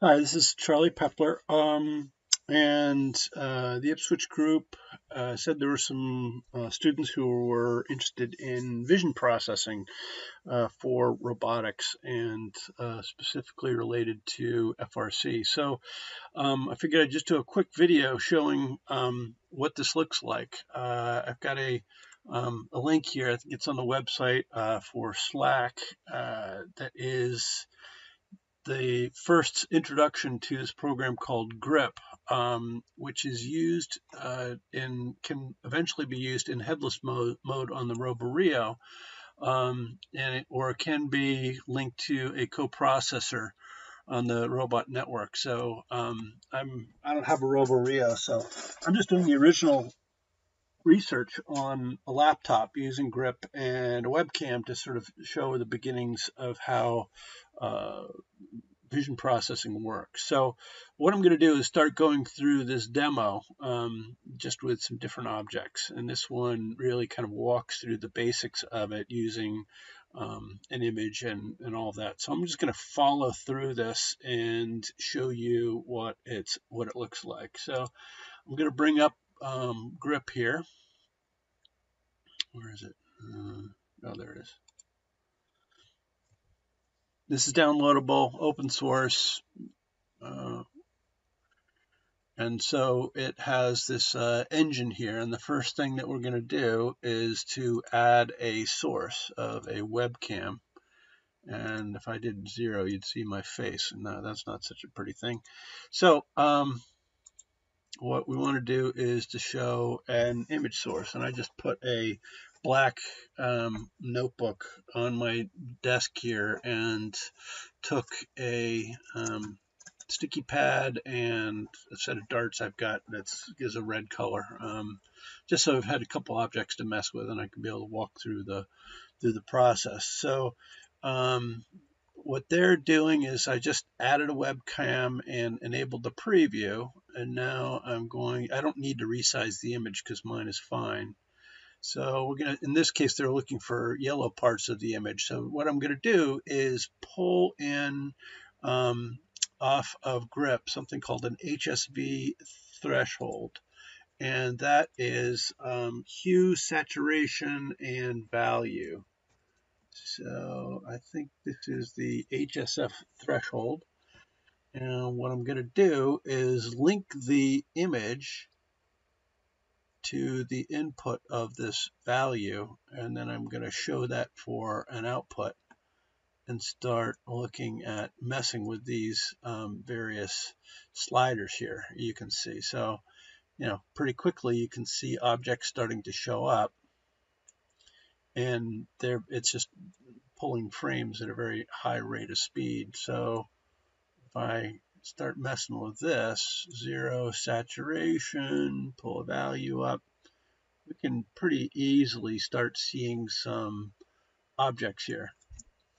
Hi, this is Charlie Pepler. The Ipswich group said there were some students who were interested in vision processing for robotics and specifically related to FRC. So I figured I'd just do a quick video showing what this looks like. I've got a link here. I think it's on the website for Slack that is the first introduction to this program called GRIP, which is used can eventually be used in headless mode on the RoboRio, or it can be linked to a coprocessor on the robot network. So I don't have a RoboRio, so I'm just doing the original research on a laptop using GRIP and a webcam to sort of show the beginnings of how uh, vision processing works. So what I'm going to do is start going through this demo just with some different objects. And this one really kind of walks through the basics of it using an image and all that. So I'm just going to follow through this and show you what it looks like. So I'm going to bring up GRIP here. Where is it? Oh, there it is. This is downloadable, open source. Uh, And so it has this engine here. And the first thing that we're going to do is to add a source of a webcam. And if I did 0, you'd see my face. And no, that's not such a pretty thing. So what we want to do is to show an image source. And I just put a black notebook on my desk here and took a sticky pad and a set of darts I've got that gives a red color, just so I've had a couple objects to mess with and I can be able to walk through the process. So what they're doing is I just added a webcam and enabled the preview, and now I don't need to resize the image because mine is fine. So we're going to, in this case, they're looking for yellow parts of the image. So what I'm going to do is pull in off of GRIP something called an HSV threshold. And that is hue, saturation, and value. So I think this is the HSF threshold. And what I'm going to do is link the image to the input of this value, and then I'm going to show that for an output and start looking at messing with these various sliders here. You can see, so pretty quickly you can see objects starting to show up, and it's just pulling frames at a very high rate of speed. So if I start messing with this, 0 saturation, pull a value up, we can pretty easily start seeing some objects here.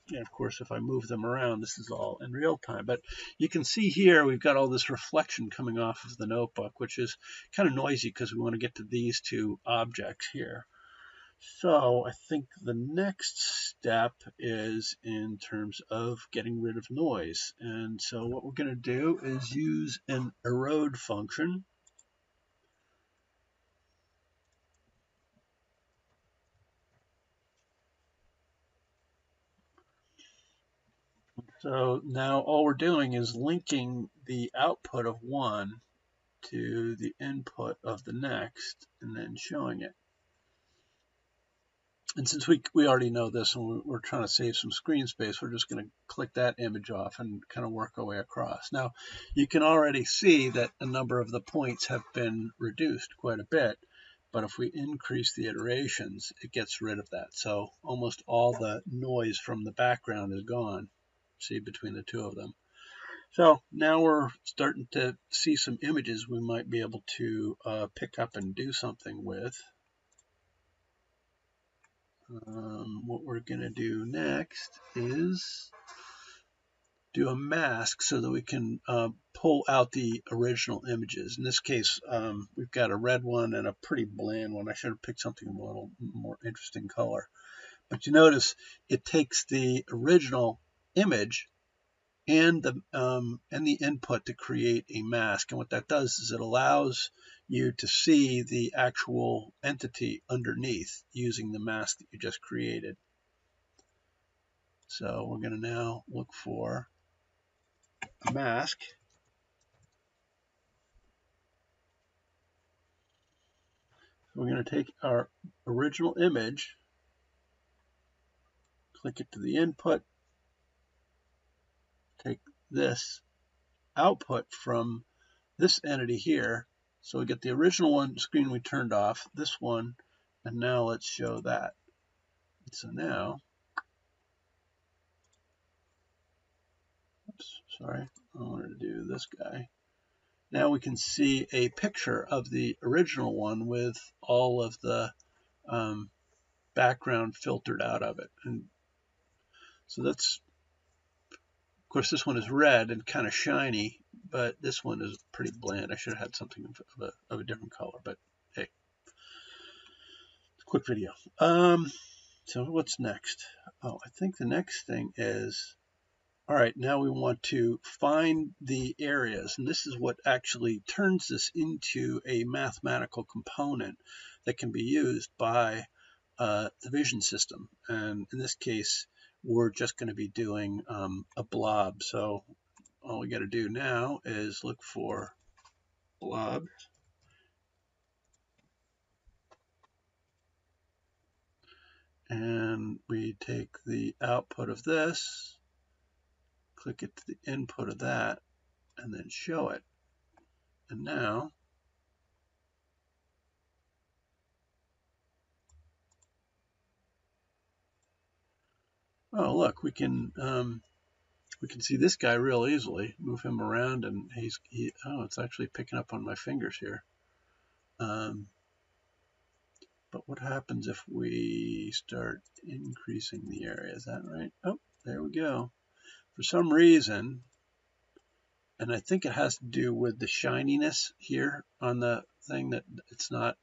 And of course, if I move them around, this is all in real time. But you can see here, we've got all this reflection coming off of the notebook, which is kind of noisy because we want to get to these two objects here. So I think the next step is in terms of getting rid of noise. And so what we're going to do is use an erode function. So now all we're doing is linking the output of one to the input of the next and then showing it. And since we already know this and we're trying to save some screen space, we're just going to click that image off and kind of work our way across. Now, you can already see that a number of the points have been reduced quite a bit, but if we increase the iterations, it gets rid of that. So almost all the noise from the background is gone, see, between the two of them. So now we're starting to see some images we might be able to pick up and do something with. What we're going to do next is do a mask so that we can pull out the original images. In this case, we've got a red one and a pretty bland one. I should have picked something a little more interesting color. But you notice it takes the original image and the input to create a mask. And what that does is it allows you to see the actual entity underneath using the mask that you just created. So we're going to now look for a mask. We're going to take our original image, click it to the input, take this output from this entity here. So we get the original one screen we turned off, this one, and now let's show that. So now, oops, sorry, I wanted to do this guy. Now we can see a picture of the original one with all of the background filtered out of it. And so that's, of course, this one is red and kind of shiny, but this one is pretty bland. I should have had something of a different color, but hey, quick video. So what's next? Oh, I think the next thing is, all right, now we want to find the areas, and this is what actually turns this into a mathematical component that can be used by the vision system. And in this case, we're just going to be doing a blob. So all we got to do now is look for blob. And we take the output of this, click it to the input of that, and then show it. And now oh look, we can see this guy real easily. Move him around, and oh, it's actually picking up on my fingers here. But what happens if we start increasing the area? Is that right? Oh, there we go. For some reason, and I think it has to do with the shininess here on the thing that it's not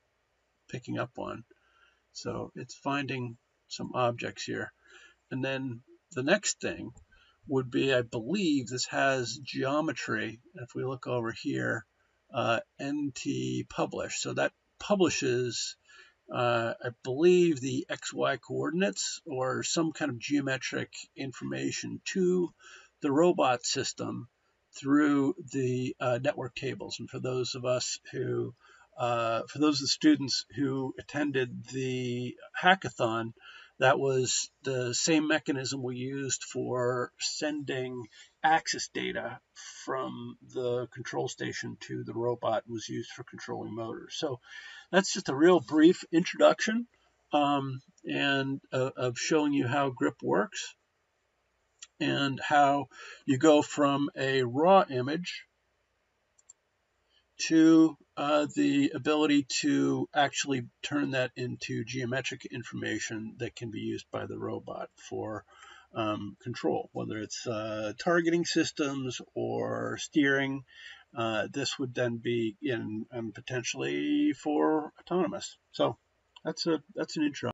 picking up on. So it's finding some objects here. And then the next thing would be, I believe this has geometry. If we look over here, NT publish. So that publishes, I believe, the XY coordinates or some kind of geometric information to the robot system through the network tables. And for those of us who, for those of the students who attended the hackathon, that was the same mechanism we used for sending access data from the control station to the robot, was used for controlling motors. So that's just a real brief introduction and of showing you how GRIP works and how you go from a raw image to the ability to actually turn that into geometric information that can be used by the robot for control, whether it's targeting systems or steering. This would then be in potentially for autonomous. So that's an intro.